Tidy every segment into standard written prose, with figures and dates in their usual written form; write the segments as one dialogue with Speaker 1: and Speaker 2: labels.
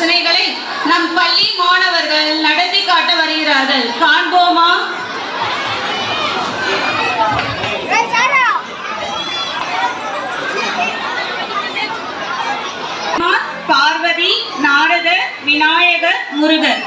Speaker 1: ரசனைகளை நம் பள்ளி மாணவர்கள் நடத்தி காட்ட வருகிறார்கள். காண்போமா? பார்வதி, நாரதர், விநாயகர், முருகர்.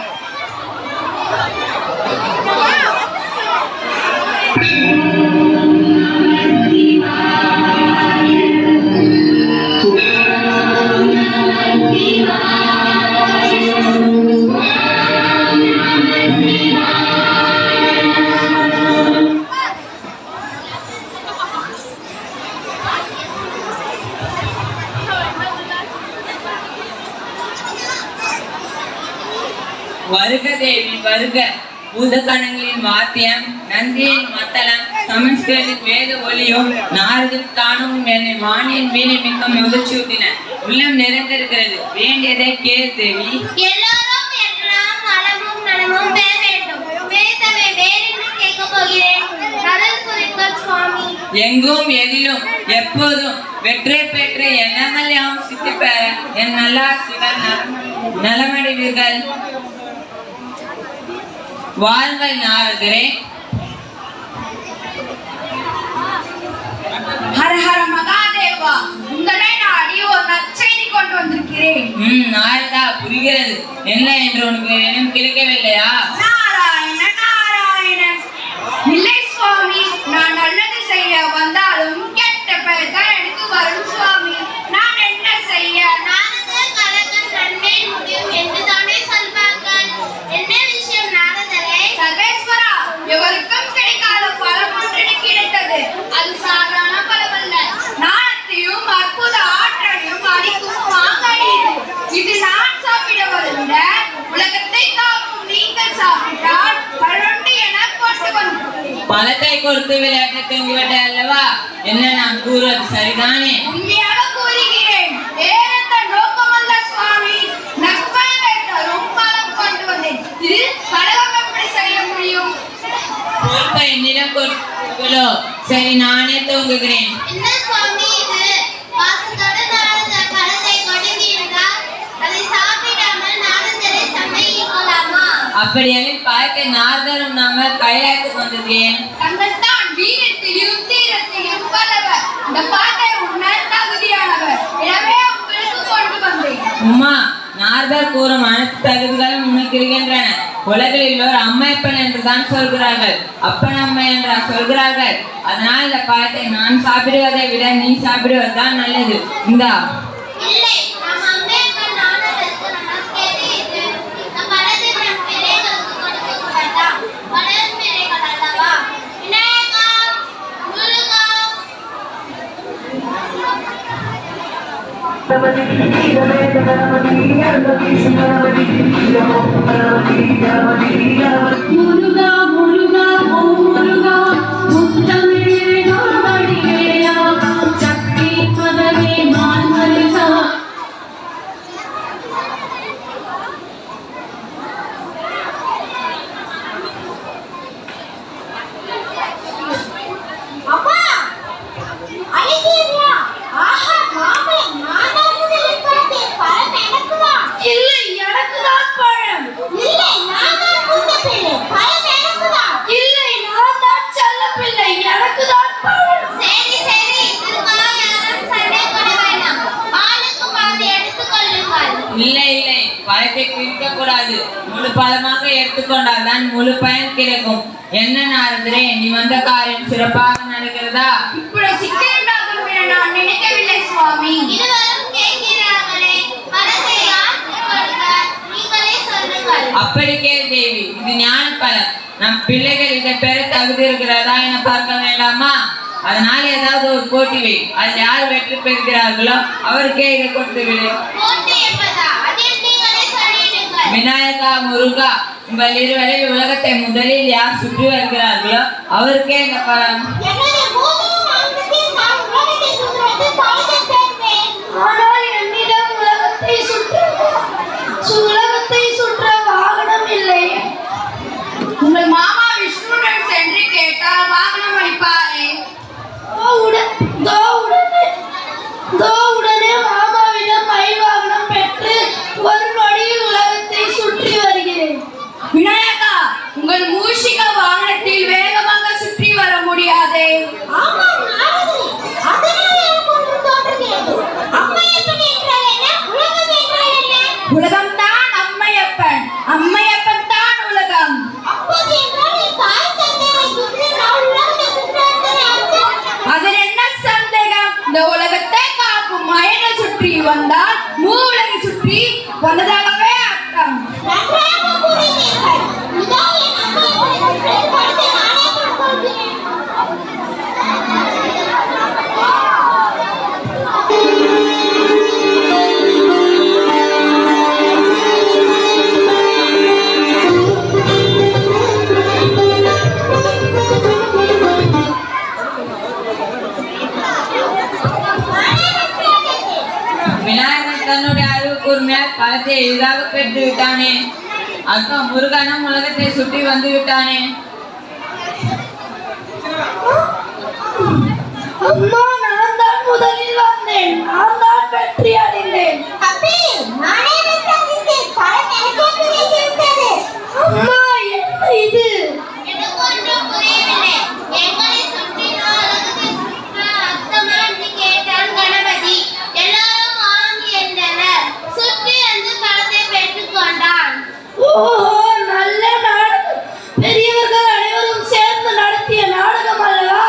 Speaker 2: வருக தேவி வருக. பூதகணங்களின் வாத்தியம், நந்தியின் மத்தளம், சமஸ்கிருதின் வேத ஒலியும் நாரதின் தானமும் என்னை மானியின் வீணை மிக்க மகிழ்ச்சியூட்டின. உள்ளம் நிறைந்திருக்கிறது. வேண்டியதை கேள் தேவி.
Speaker 3: எல்லாரும் எல்லாம் நலமும் நலமும் பெற வேண்டும். வேதமே வேறென்று கேட்க போகிறேன். அருள் புரிங்கள் சுவாமி.
Speaker 2: எங்கும் எதிலும் எப்போதும் வெற்றி பெற்று எண்ணங்கள் யாவும் சித்தி பெற என் நல்லா சிவர் நலமடைவீர்கள். வாருங்கள் நாரதரே.
Speaker 1: ஹர ஹர மகாதேவா, உங்களை நாடி ஒரு நற்செய்தி கொண்டு வந்திருக்கிறேன்.
Speaker 2: நாரதா, புரிகிறது. என்ன என்று உனக்கு எதுவும் கிடைக்கவில்லையா?
Speaker 1: நாராயண நாராயண. இல்லை சுவாமி, நான் நல்லது செய்ய வந்தாலும் கெட்ட பெயர் தான் எனக்கு வரும் சுவாமி. நான் என்ன செய்ய?
Speaker 3: நாரதர் கலங்கள் நன்மை முடியும் என்று தானே சொல்வார்கள். என்ன விஷயம் நாரதரே?
Speaker 1: சர்வேஸ்வரா, எவருக்கும் கிடைக்காத பலம் ஒன்று கிடைத்தது. அது சாதாரண பலம் அல்ல. ஞானத்தையும் அற்புத ஆற்றலையும் அளிக்கும் மாங்கனி இது. நான் சாப்பிடுவதை விட உலகத்தை காக்கும் நீங்கள் சாப்பிட்டால் பழொண்டு என கொண்டு வந்து
Speaker 2: பழத்தை கொடுத்து விளையாட்டு தூங்கிவிட்ட அல்லவா? என்ன நான் கூறுவது சரிதானே?
Speaker 1: உண்மையாக கூறுகிறேன். வேறெந்த நோக்கமல்ல சுவாமி. நற்பயனை தரும் பலம் கொண்டு வந்தேன். இது கடவுள் எப்படி செய்ய முடியும்?
Speaker 2: பொறுப்பை என்னிடம் கொடுங்களோ. சரி, நானே தூங்குகிறேன்.
Speaker 3: என்ன சுவாமி இது? வாசத்தோடு நாரதர் பழத்தை கொடுக்கிறார். அதை சாப்பிடாமல் நாரதரை சமைக்கலாமா?
Speaker 2: அப்படியெனில் பழத்தை நாரதரும் நாம கையிலாய்த்து கொண்டிருக்கேன்.
Speaker 1: தங்கள் தான் வீரத்திலும் தீரத்திலும் வல்லவர். இந்த பாட்டை உண்ண தகுதியானவர். எனவே உங்களுக்கு கொண்டு வந்தேன்.
Speaker 2: உமா, நாரதர் கூறும் அனைத்து தகுதிகளும் உனக்கு இருக்கின்றன. உலகில் உள்ளோர் அம்மையப்பன் என்றுதான் சொல்கிறார்கள், அப்பன் அம்மை என்றா சொல்கிறார்கள். அதனால் இந்த பழத்தை நான் சாப்பிடுவதை விட நீ சாப்பிடுவதுதான் நல்லது. இந்தா.
Speaker 3: இல்லை, நம் அம்மையப்பன் நாரதருக்கு நமஸ்கேது இது. நம் பழத்தை நம் பிள்ளைகளுக்கு கொடுக்க கூடாதா? வளரும் பிள்ளைகள் அல்லவா? விநாயகா, முருகா.
Speaker 1: முருகா முருகா ஓ முருகா, முத்தமிழே நாமடியேயா, சக்தி பதமே மான்மருகா.
Speaker 3: அப்பா, அழகியா. ஆஹா, மாம்பழம். நான் முதலில் பார்த்தேன். பழம் எனக்குதான்.
Speaker 1: இல்லை, எனக்கு தான் பழம்.
Speaker 3: இல்லை, நான் தான் புத்த பிள்ளை. பழம் எனக்குதான்.
Speaker 1: இல்லை, நான் தான் செல்ல பிள்ளை. எனக்கு தான் பழம்.
Speaker 3: சரி சரி, இதுக்காக யாரும் சண்டை போட வேண்டாம். ஆளுக்கு பாதி எடுத்துக் கொள்ளுங்கள்.
Speaker 2: இல்லை இல்லை, பழத்தை பிரிக்க கூடாது. முழு பழமாக எடுத்துக்கொண்டால் தான் முழு பயன் கிடைக்கும். என்ன நாரதரே, நீ வந்த காரியம் சிறப்பாக நடக்கிறதா?
Speaker 1: இப்படி சிக்கலாகும் என நான் நினைக்கவில்லை சுவாமி.
Speaker 3: இருவரும் கேட்கிறார்களே, பழத்தை யாருக்கு கொடுக்க நீங்களே சொல்லுங்கள்.
Speaker 2: அப்படி கேள் தேவி. இது ஞான பழம். நம் பிள்ளைகள் இதை பெற தகுதி இருக்கிறதா என பார்க்க வேண்டாமா? அதனால ஏதாவது ஒரு போட்டி வை. அதில் யார் வெற்றி பெறுகிறார்களோ அவருக்கே இதை கொடுத்து விடு.
Speaker 3: போட்டி என்பதா? அதில் நீங்களே சொல்லிடுங்கள்.
Speaker 2: விநாயகா, முருகா, உங்கள் இருவரில் உலகத்தை முதலில் யார் சுற்றி வருகிறார்களோ அவருக்கே இந்த பழம்.
Speaker 3: என்னுடைய பூமியும் ஆனந்தத்தையும் நான் உலகத்தை சுற்றுவது பழத்தை சேர்ப்பேன்.
Speaker 1: ஆனால் என்னிடம் உலகத்தை சுற்ற வாகனம் இல்லை. உங்கள் மாமா விஷ்ணுடன் சென்று கேட்டால் வாகனம் அளிப்பாரே. உடனே மாமாவிடம் மயில் வாகனம் பெற்று ஒரு நொடியில் வந்ததாகவே அர்த்தம்.
Speaker 3: நன்றாக கூறினீர்கள். இதோ என் அம்மாவின் படத்தை நானே பார்க்கிறேன்.
Speaker 2: விநாயகன் தன்னுடைய அறிவு கூர்மையால் பலத்தை எளிதாக பெற்று விட்டானே. அக்கா முருகனும் உலகத்தை சுற்றி வந்து விட்டானே.
Speaker 1: அம்மா, நான் தான் முதலில் வந்தேன். நான் தான் வெற்றி அடைந்தேன்.
Speaker 3: அப்பி, நானே வெற்றி அடைந்தேன். படம் எனக்கே பிடித்து விட்டது.
Speaker 1: அம்மா, என்ன இது?
Speaker 3: எனக்கு ஒன்றும் புரியவில்லை. எங்களை சுற்றினால் உலகத்தை சுற்ற அர்த்தமா என்று கேட்டான் கணபதி. எல்லாரும் வாங்கி என்றனர். சுற்றி வந்து பணத்தை பெற்றுக் கொண்டான்.
Speaker 1: ஓஹோ, நல்ல நாடகம். பெரியவர்கள் அனைவரும் சேர்ந்து நடத்திய நாடகம் அல்லவா?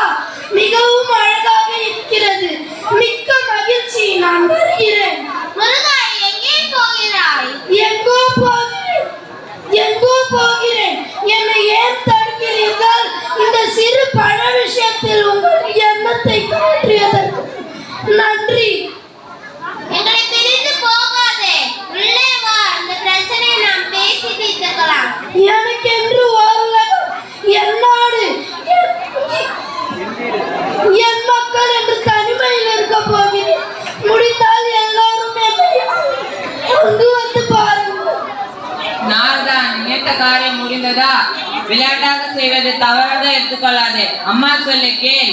Speaker 1: மிகவும் அழகாக இருக்கிறது. மிக்க மகிழ்ச்சி. நான் வருகிறேன்.
Speaker 3: முருகா, எங்கே போகிறாய்?
Speaker 1: எங்கோ போகிறேன். எங்கோ போகிறேன். என்னை ஏன் தடுக்கிறீர்கள்? இந்த சிறு பண விஷயத்தில் உங்கள் எண்ணத்தை காட்டியதற்கு நன்றி.
Speaker 3: எங்களை பிரிந்து போகாதே. உள்ளே வா. இந்த பிரச்சனையை நாம் பேசி தீர்த்துக்கலாம்.
Speaker 1: எனக்கென்று ஒரு உலகம், என் நாடு, என் மக்கள் என்று தனிமையில் இருக்க போகிறேன். முடிந்தால் எல்லாரும் என்னை அங்கு வந்து பாருங்கள்.
Speaker 2: நாரதா, நினைத்த காரியம் முடிந்ததா? விளையாட்டாக செய்வது தவறாக எடுத்துக்கொள்ளாதே. அம்மா சொல்ல கேள்.